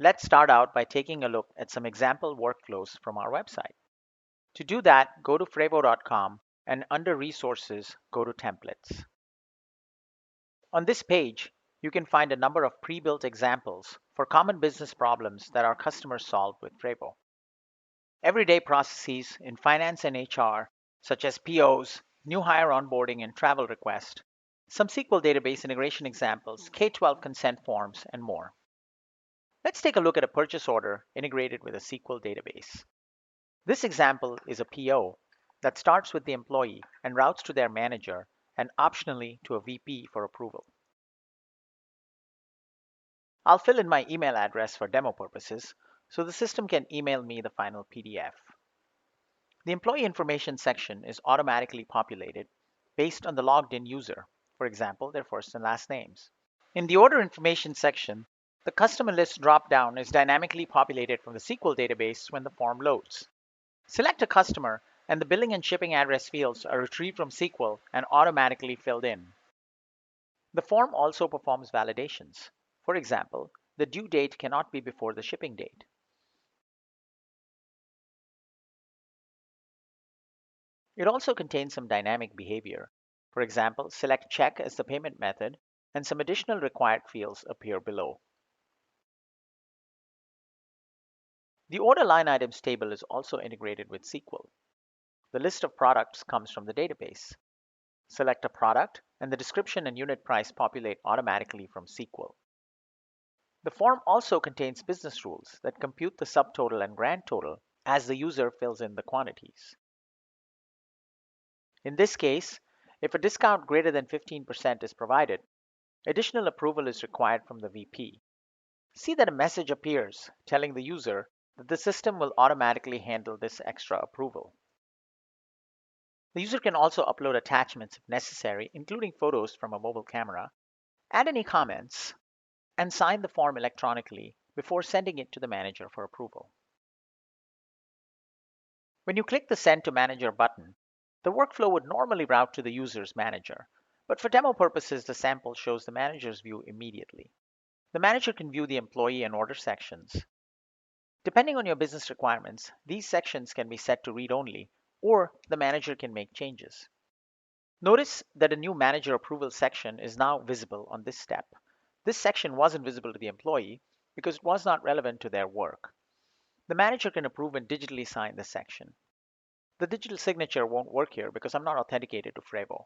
Let's start out by taking a look at some example workflows from our website. To do that, go to frevvo.com and under Resources, go to Templates. On this page, you can find a number of pre-built examples for common business problems that our customers solve with Frevvo. Everyday processes in finance and HR, such as POs, new hire onboarding and travel request, some SQL database integration examples, K-12 consent forms, and more. Let's take a look at a purchase order integrated with a SQL database. This example is a PO that starts with the employee and routes to their manager and optionally to a VP for approval. I'll fill in my email address for demo purposes so the system can email me the final PDF. The employee information section is automatically populated based on the logged in user, for example, their first and last names. In the order information section, the customer list dropdown is dynamically populated from the SQL database when the form loads. Select a customer and the billing and shipping address fields are retrieved from SQL and automatically filled in. The form also performs validations. For example, the due date cannot be before the shipping date. It also contains some dynamic behavior. For example, select check as the payment method, and some additional required fields appear below. The order line items table is also integrated with SQL. The list of products comes from the database. Select a product, and the description and unit price populate automatically from SQL. The form also contains business rules that compute the subtotal and grand total as the user fills in the quantities. In this case, if a discount greater than 15% is provided, additional approval is required from the VP. See that a message appears telling the user that the system will automatically handle this extra approval. The user can also upload attachments if necessary, including photos from a mobile camera, add any comments, and sign the form electronically before sending it to the manager for approval. When you click the Send to Manager button, the workflow would normally route to the user's manager, but for demo purposes, the sample shows the manager's view immediately. The manager can view the employee and order sections. Depending on your business requirements, these sections can be set to read only, or the manager can make changes. Notice that a new manager approval section is now visible on this step. This section wasn't visible to the employee because it was not relevant to their work. The manager can approve and digitally sign this section. The digital signature won't work here because I'm not authenticated to Frevvo.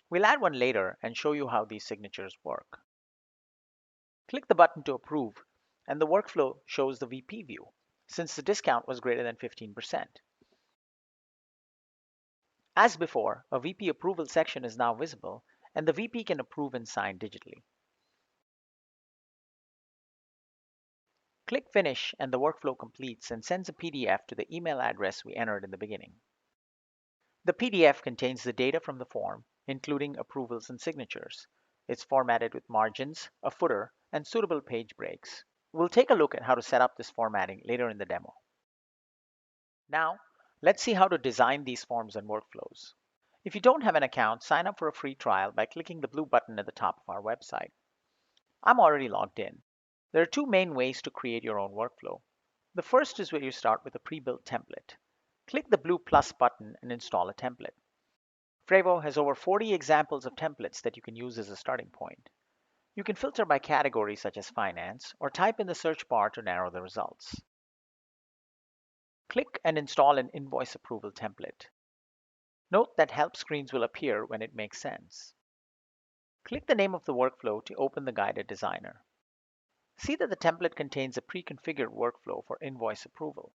We'll add one later and show you how these signatures work. Click the button to approve, and the workflow shows the VP view, since the discount was greater than 15%. As before, a VP approval section is now visible, and the VP can approve and sign digitally. Click Finish, and the workflow completes and sends a PDF to the email address we entered in the beginning. The PDF contains the data from the form, including approvals and signatures. It's formatted with margins, a footer, and suitable page breaks. We'll take a look at how to set up this formatting later in the demo. Now, let's see how to design these forms and workflows. If you don't have an account, sign up for a free trial by clicking the blue button at the top of our website. I'm already logged in. There are two main ways to create your own workflow. The first is where you start with a pre-built template. Click the blue plus button and install a template. Frevvo has over 40 examples of templates that you can use as a starting point. You can filter by category such as finance, or type in the search bar to narrow the results. Click and install an invoice approval template. Note that help screens will appear when it makes sense. Click the name of the workflow to open the guided designer. See that the template contains a pre-configured workflow for invoice approval.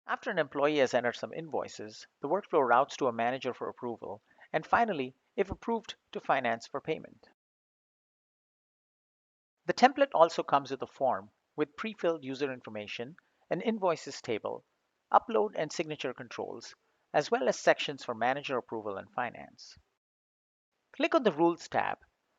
After an employee has entered some invoices, the workflow routes to a manager for approval, and finally, if approved, to finance for payment. The template also comes with a form with pre-filled user information, an invoices table, upload and signature controls, as well as sections for manager approval and finance. Click on the Rules tab.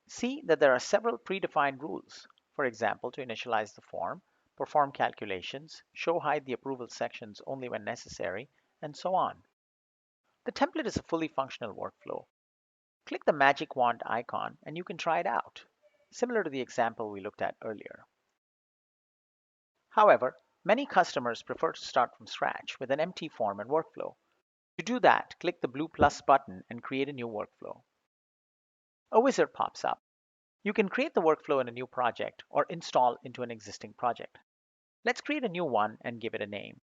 See that there are several predefined rules. For example, to initialize the form, perform calculations, hide the approval sections only when necessary, and so on. The template is a fully functional workflow. Click the magic wand icon and you can try it out, similar to the example we looked at earlier. However, many customers prefer to start from scratch with an empty form and workflow. To do that, click the blue plus button and create a new workflow. A wizard pops up. You can create the workflow in a new project or install into an existing project. Let's create a new one and give it a name.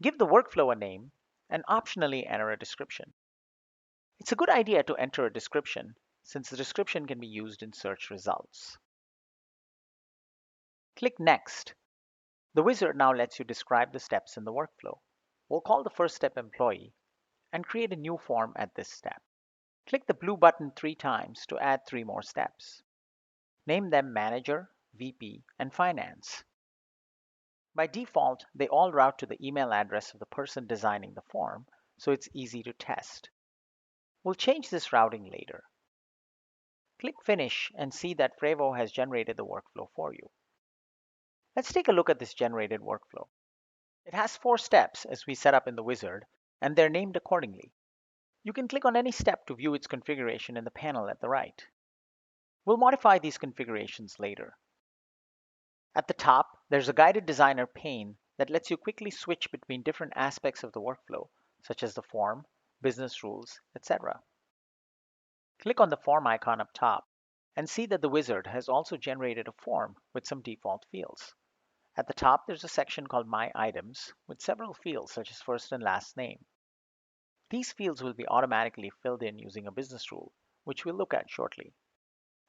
Give the workflow a name and optionally enter a description. It's a good idea to enter a description since the description can be used in search results. Click Next. The wizard now lets you describe the steps in the workflow. We'll call the first step Employee and create a new form at this step. Click the blue button 3 times to add 3 more steps. Name them Manager, VP, and Finance. By default, they all route to the email address of the person designing the form, so it's easy to test. We'll change this routing later. Click Finish and see that Frevvo has generated the workflow for you. Let's take a look at this generated workflow. It has 4 steps as we set up in the wizard, and they're named accordingly. You can click on any step to view its configuration in the panel at the right. We'll modify these configurations later. At the top, there's a guided designer pane that lets you quickly switch between different aspects of the workflow, such as the form, business rules, etc. Click on the form icon up top and see that the wizard has also generated a form with some default fields. At the top, there's a section called My Items with several fields such as first and last name. These fields will be automatically filled in using a business rule, which we'll look at shortly.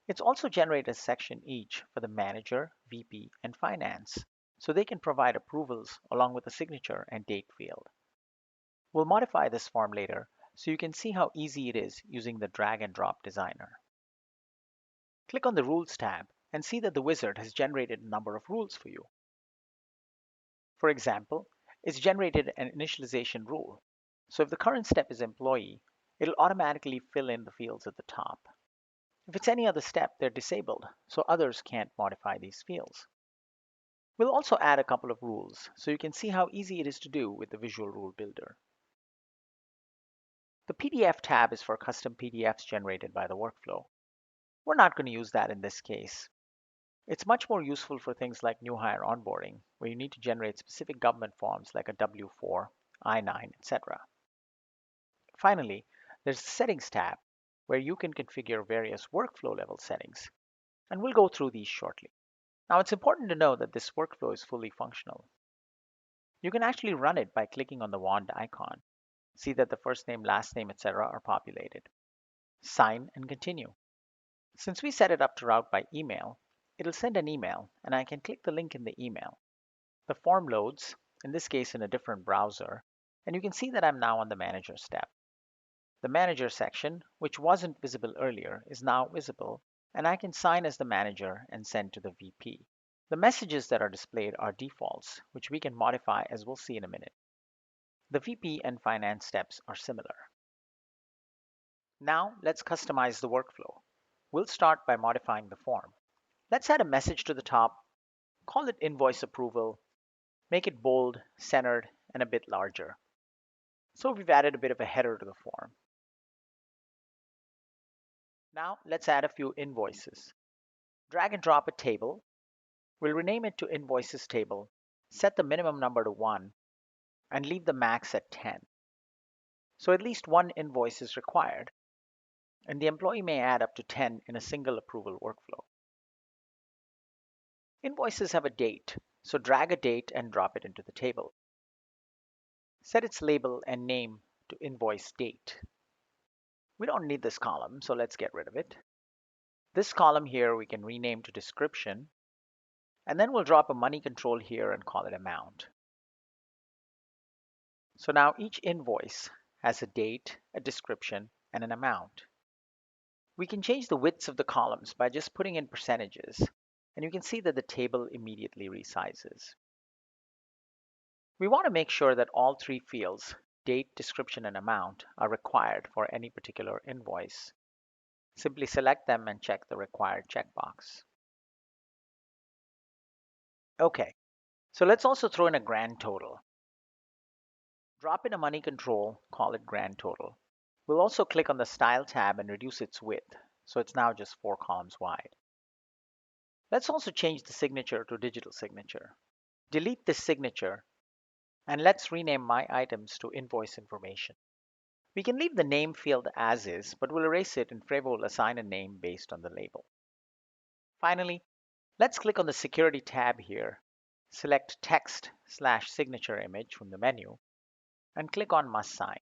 It's also generated a section each for the manager, VP, and finance, so they can provide approvals along with a signature and date field. We'll modify this form later so you can see how easy it is using the drag and drop designer. Click on the Rules tab and see that the wizard has generated a number of rules for you. For example, it's generated an initialization rule. So if the current step is employee, it'll automatically fill in the fields at the top. If it's any other step, they're disabled, so others can't modify these fields. We'll also add a couple of rules, so you can see how easy it is to do with the Visual Rule Builder. The PDF tab is for custom PDFs generated by the workflow. We're not going to use that in this case. It's much more useful for things like new hire onboarding, where you need to generate specific government forms like a W-4, I-9, etc. Finally, there's the Settings tab, where you can configure various workflow level settings, and we'll go through these shortly. Now, it's important to know that this workflow is fully functional. You can actually run it by clicking on the wand icon. See that the first name, last name, etc. are populated. Sign and continue. Since we set it up to route by email, it'll send an email, and I can click the link in the email. The form loads, in this case in a different browser, and you can see that I'm now on the Manager step. The Manager section, which wasn't visible earlier, is now visible, and I can sign as the manager and send to the VP. The messages that are displayed are defaults, which we can modify as we'll see in a minute. The VP and finance steps are similar. Now let's customize the workflow. We'll start by modifying the form. Let's add a message to the top, call it invoice approval, make it bold, centered, and a bit larger. So we've added a bit of a header to the form. Now let's add a few invoices. Drag and drop a table. We'll rename it to Invoices Table, set the minimum number to 1, and leave the max at 10. So at least one invoice is required, and the employee may add up to 10 in a single approval workflow. Invoices have a date, so drag a date and drop it into the table. Set its label and name to Invoice Date. We don't need this column, so let's get rid of it. This column here we can rename to Description, and then we'll drop a money control here and call it Amount. So now each invoice has a date, a description, and an amount. We can change the widths of the columns by just putting in percentages, and you can see that the table immediately resizes. We want to make sure that all 3 fields, date, description, and amount, are required for any particular invoice. Simply select them and check the required checkbox. Okay, so let's also throw in a grand total. Drop in a money control, call it grand total. We'll also click on the Style tab and reduce its width, so it's now just 4 columns wide. Let's also change the signature to digital signature. Delete this signature, and let's rename My Items to Invoice Information. We can leave the name field as is, but we'll erase it and frevvo will assign a name based on the label. Finally, let's click on the Security tab here, select Text/Signature Image from the menu, and click on Must Sign.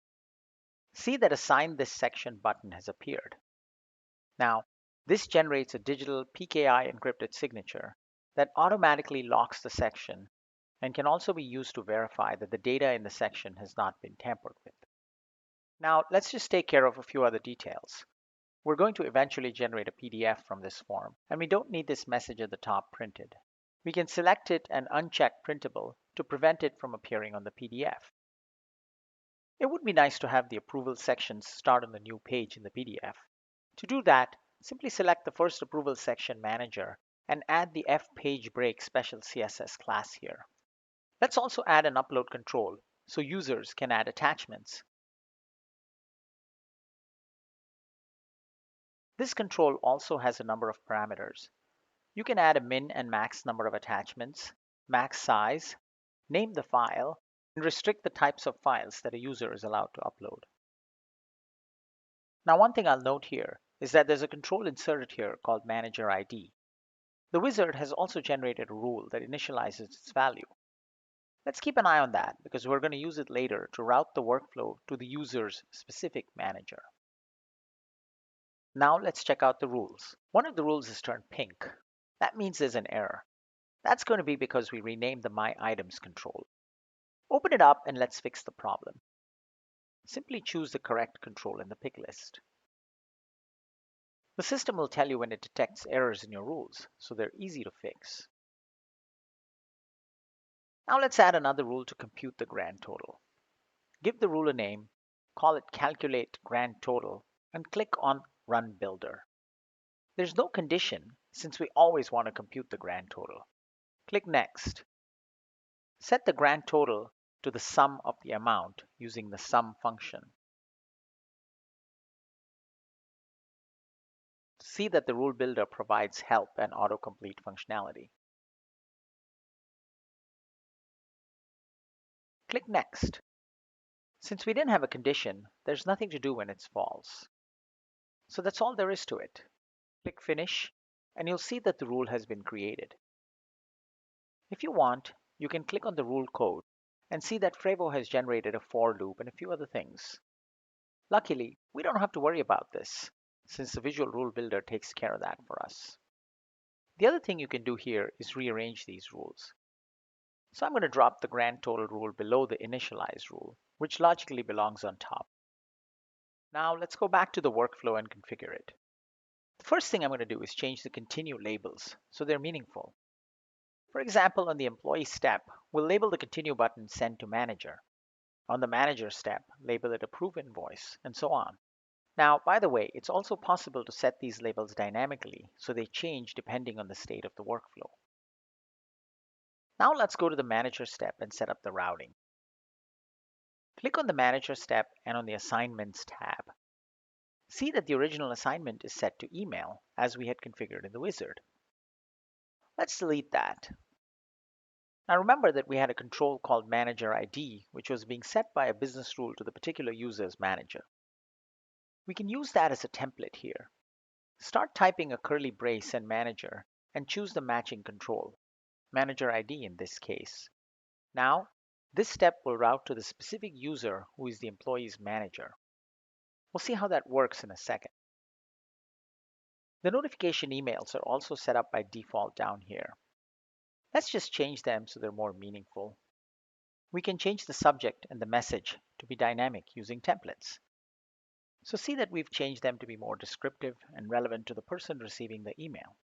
See that a Sign This Section button has appeared. Now, this generates a digital PKI encrypted signature that automatically locks the section and can also be used to verify that the data in the section has not been tampered with. Now, let's just take care of a few other details. We're going to eventually generate a PDF from this form, and we don't need this message at the top printed. We can select it and uncheck Printable to prevent it from appearing on the PDF. It would be nice to have the approval sections start on the new page in the PDF. To do that, simply select the first approval section manager and add the fPageBreak special CSS class here. Let's also add an upload control so users can add attachments. This control also has a number of parameters. You can add a min and max number of attachments, max size, name the file, and restrict the types of files that a user is allowed to upload. Now, one thing I'll note here is that there's a control inserted here called Manager ID. The wizard has also generated a rule that initializes its value. Let's keep an eye on that because we're going to use it later to route the workflow to the user's specific manager. Now let's check out the rules. One of the rules is turned pink. That means there's an error. That's going to be because we renamed the My Items control. Open it up and let's fix the problem. Simply choose the correct control in the pick list. The system will tell you when it detects errors in your rules, so they're easy to fix. Now let's add another rule to compute the grand total. Give the rule a name, call it Calculate Grand Total, and click on Run Builder. There's no condition since we always want to compute the grand total. Click Next. Set the grand total to the sum of the amount using the sum function. See that the rule builder provides help and autocomplete functionality. Click Next. Since we didn't have a condition, there's nothing to do when it's false. So that's all there is to it. Click Finish, and you'll see that the rule has been created. If you want, you can click on the rule code and see that frevvo has generated a for loop and a few other things. Luckily, we don't have to worry about this, since the Visual Rule Builder takes care of that for us. The other thing you can do here is rearrange these rules. So I'm going to drop the grand total rule below the initialize rule, which logically belongs on top. Now let's go back to the workflow and configure it. The first thing I'm going to do is change the continue labels so they're meaningful. For example, on the employee step, we'll label the continue button send to manager. On the manager step, label it approve invoice, and so on. Now, by the way, it's also possible to set these labels dynamically so they change depending on the state of the workflow. Now let's go to the manager step and set up the routing. Click on the manager step and on the assignments tab. See that the original assignment is set to email as we had configured in the wizard. Let's delete that. Now remember that we had a control called Manager ID, which was being set by a business rule to the particular user's manager. We can use that as a template here. Start typing a curly brace and manager and choose the matching control, Manager ID in this case. Now, this step will route to the specific user who is the employee's manager. We'll see how that works in a second. The notification emails are also set up by default down here. Let's just change them so they're more meaningful. We can change the subject and the message to be dynamic using templates. So see that we've changed them to be more descriptive and relevant to the person receiving the email.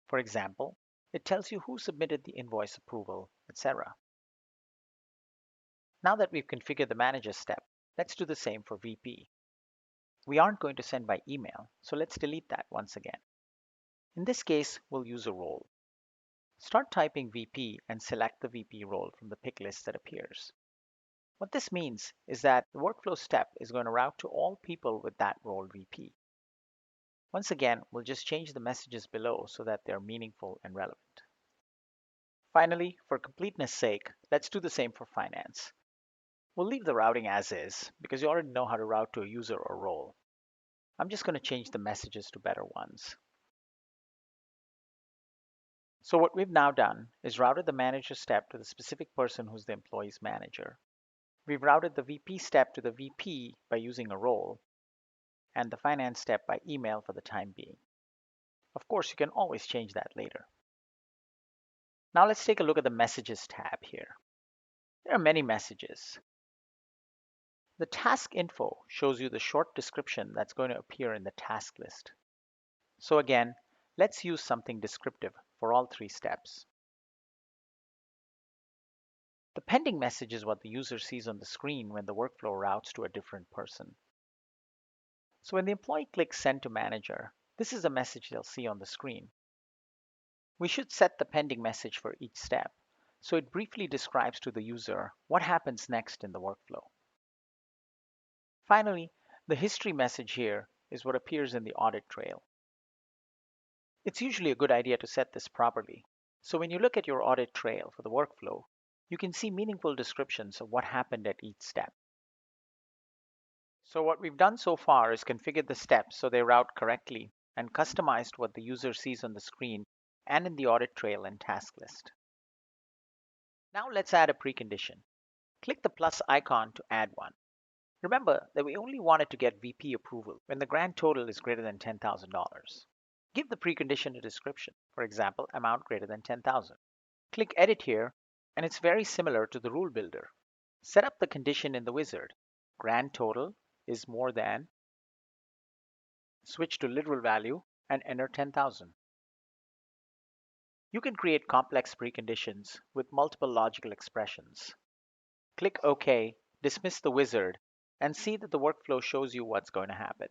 For example, it tells you who submitted the invoice approval, etc. Now that we've configured the manager step, let's do the same for VP. We aren't going to send by email, so let's delete that once again. In this case, we'll use a role. Start typing VP and select the VP role from the pick list that appears. What this means is that the workflow step is going to route to all people with that role VP. Once again, we'll just change the messages below so that they're meaningful and relevant. Finally, for completeness sake, let's do the same for finance. We'll leave the routing as is because you already know how to route to a user or role. I'm just going to change the messages to better ones. So what we've now done is routed the manager step to the specific person who's the employee's manager. We've routed the VP step to the VP by using a role, and the finance step by email for the time being. Of course, you can always change that later. Now let's take a look at the Messages tab here. There are many messages. The task info shows you the short description that's going to appear in the task list. So again, let's use something descriptive for all three steps. The pending message is what the user sees on the screen when the workflow routes to a different person. So when the employee clicks Send to Manager, this is the message they'll see on the screen. We should set the pending message for each step, so it briefly describes to the user what happens next in the workflow. Finally, the history message here is what appears in the audit trail. It's usually a good idea to set this properly, so when you look at your audit trail for the workflow, you can see meaningful descriptions of what happened at each step. So what we've done so far is configured the steps so they route correctly and customized what the user sees on the screen and in the audit trail and task list. Now let's add a precondition. Click the plus icon to add one. Remember that we only wanted to get VP approval when the grand total is greater than $10,000. Give the precondition a description, for example, amount greater than 10,000. Click Edit here, and it's very similar to the rule builder. Set up the condition in the wizard. Grand total is more than, switch to literal value, and enter 10,000. You can create complex preconditions with multiple logical expressions. Click OK, dismiss the wizard, and see that the workflow shows you what's going to happen.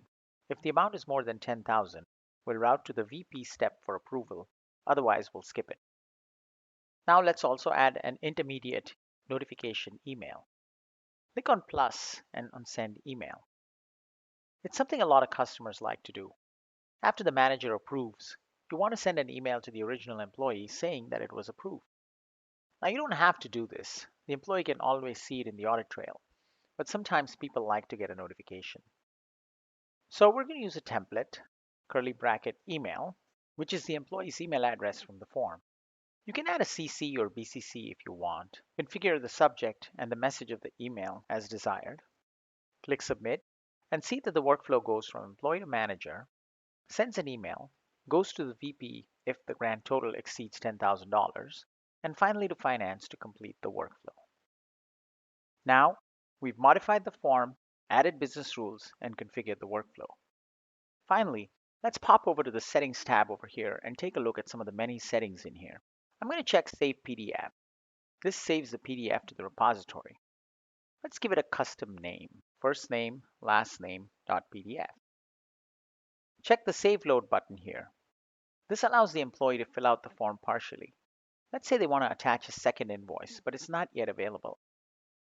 If the amount is more than 10,000, we'll route to the VP step for approval. Otherwise, we'll skip it. Now let's also add an intermediate notification email. Click on plus and on send email. It's something a lot of customers like to do. After the manager approves, you want to send an email to the original employee saying that it was approved. Now you don't have to do this. The employee can always see it in the audit trail, but sometimes people like to get a notification. So we're going to use a template, curly bracket email, which is the employee's email address from the form. You can add a CC or BCC if you want. Configure the subject and the message of the email as desired. Click Submit and see that the workflow goes from employee to manager, sends an email, goes to the VP if the grand total exceeds $10,000, and finally to finance to complete the workflow. Now, we've modified the form, added business rules, and configured the workflow. Finally, let's pop over to the Settings tab over here and take a look at some of the many settings in here. I'm going to check Save PDF. This saves the PDF to the repository. Let's give it a custom name, first name, last name.pdf. Check the Save Load button here. This allows the employee to fill out the form partially. Let's say they want to attach a second invoice, but it's not yet available.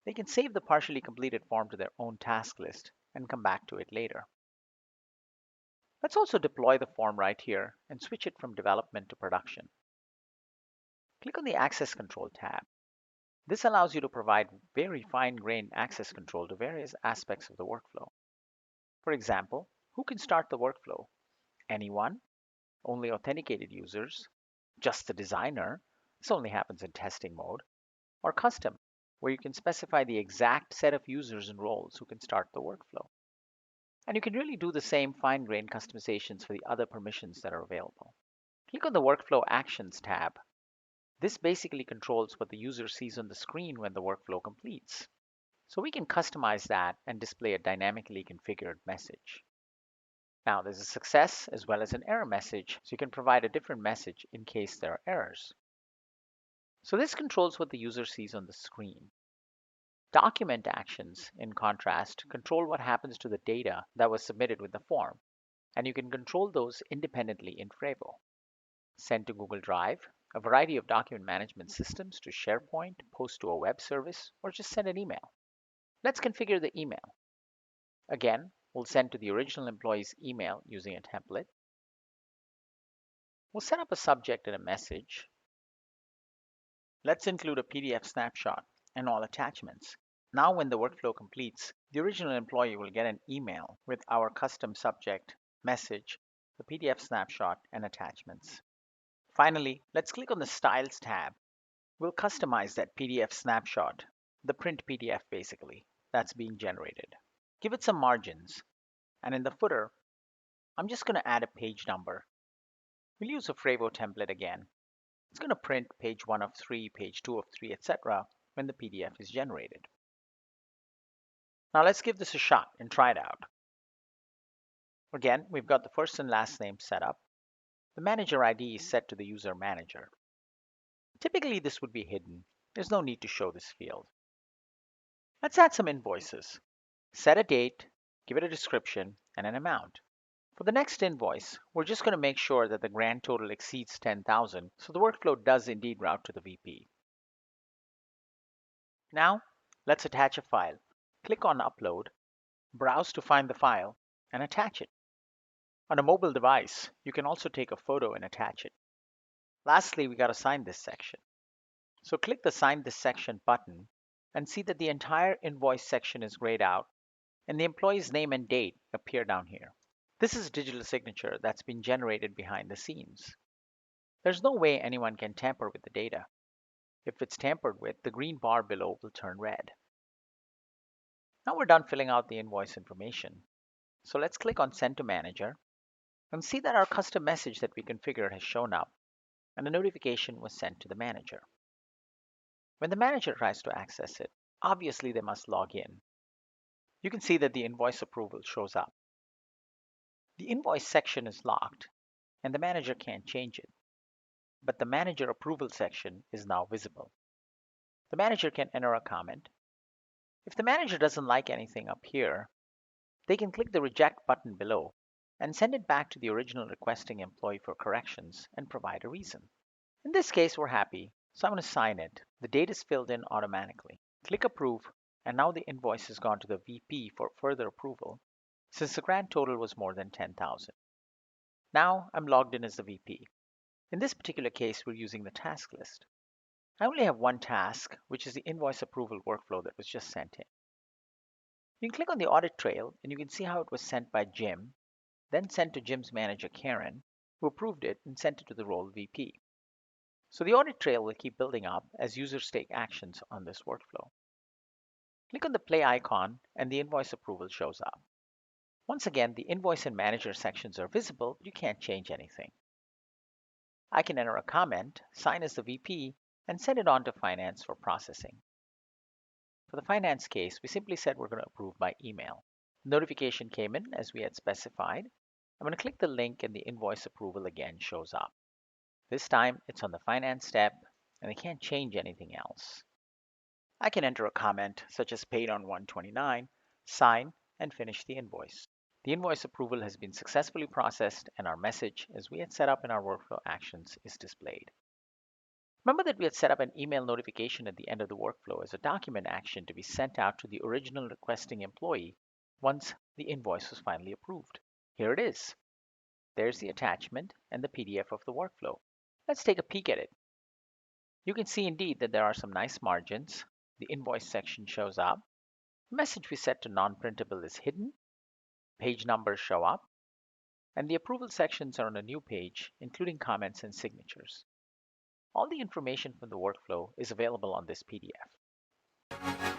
They can save the partially completed form to their own task list and come back to it later. Let's also deploy the form right here and switch it from development to production. Click on the Access Control tab. This allows you to provide very fine-grained access control to various aspects of the workflow. For example, who can start the workflow? Anyone? Only authenticated users? Just the designer? This only happens in testing mode. Or custom, where you can specify the exact set of users and roles who can start the workflow. And you can really do the same fine-grained customizations for the other permissions that are available. Click on the Workflow Actions tab. This basically controls what the user sees on the screen when the workflow completes. So we can customize that and display a dynamically configured message. Now there's a success as well as an error message, so you can provide a different message in case there are errors. So this controls what the user sees on the screen. Document actions, in contrast, control what happens to the data that was submitted with the form, and you can control those independently in frevvo. Send to Google Drive, a variety of document management systems, to SharePoint, post to a web service, or just send an email. Let's configure the email. Again, we'll send to the original employee's email using a template. We'll set up a subject and a message. Let's include a PDF snapshot and all attachments. Now when the workflow completes, the original employee will get an email with our custom subject, message, the PDF snapshot, and attachments. Finally, let's click on the Styles tab. We'll customize that PDF snapshot, the print PDF basically, that's being generated. Give it some margins, and in the footer, I'm just going to add a page number. We'll use a frevvo template again. It's going to print page 1 of 3, page 2 of 3, etc. when the PDF is generated. Now let's give this a shot and try it out. Again, we've got the first and last name set up. The manager ID is set to the user manager. Typically, this would be hidden. There's no need to show this field. Let's add some invoices. Set a date, give it a description, and an amount. For the next invoice, we're just going to make sure that the grand total exceeds 10,000, so the workflow does indeed route to the VP. Now, let's attach a file. Click on Upload, browse to find the file, and attach it. On a mobile device, you can also take a photo and attach it. Lastly, we got to sign this section. So click the Sign This Section button and see that the entire invoice section is grayed out and the employee's name and date appear down here. This is a digital signature that's been generated behind the scenes. There's no way anyone can tamper with the data. If it's tampered with, the green bar below will turn red. Now we're done filling out the invoice information. So let's click on Send to Manager and see that our custom message that we configured has shown up and a notification was sent to the manager. When the manager tries to access it, obviously they must log in. You can see that the invoice approval shows up. The invoice section is locked and the manager can't change it, but the manager approval section is now visible. The manager can enter a comment. If the manager doesn't like anything up here, they can click the reject button below and send it back to the original requesting employee for corrections and provide a reason. In this case, we're happy, so I'm going to sign it. The date is filled in automatically. Click Approve, and now the invoice has gone to the VP for further approval since the grand total was more than 10,000. Now I'm logged in as the VP. In this particular case, we're using the task list. I only have one task, which is the invoice approval workflow that was just sent in. You can click on the audit trail and you can see how it was sent by Jim, then sent to Jim's manager Karen, who approved it and sent it to the role VP. So the audit trail will keep building up as users take actions on this workflow. Click on the play icon and the invoice approval shows up. Once again, the invoice and manager sections are visible, but you can't change anything. I can enter a comment, sign as the VP, and send it on to finance for processing. For the finance case, we simply said we're going to approve by email. The notification came in as we had specified. I'm going to click the link and the invoice approval again shows up. This time it's on the finance step and I can't change anything else. I can enter a comment such as paid on 129, sign, and finish the invoice. The invoice approval has been successfully processed and our message, as we had set up in our workflow actions, is displayed. Remember that we had set up an email notification at the end of the workflow as a document action to be sent out to the original requesting employee once the invoice was finally approved. Here it is. There's the attachment and the PDF of the workflow. Let's take a peek at it. You can see indeed that there are some nice margins. The invoice section shows up. The message we set to non-printable is hidden. Page numbers show up. And the approval sections are on a new page, including comments and signatures. All the information from the workflow is available on this PDF.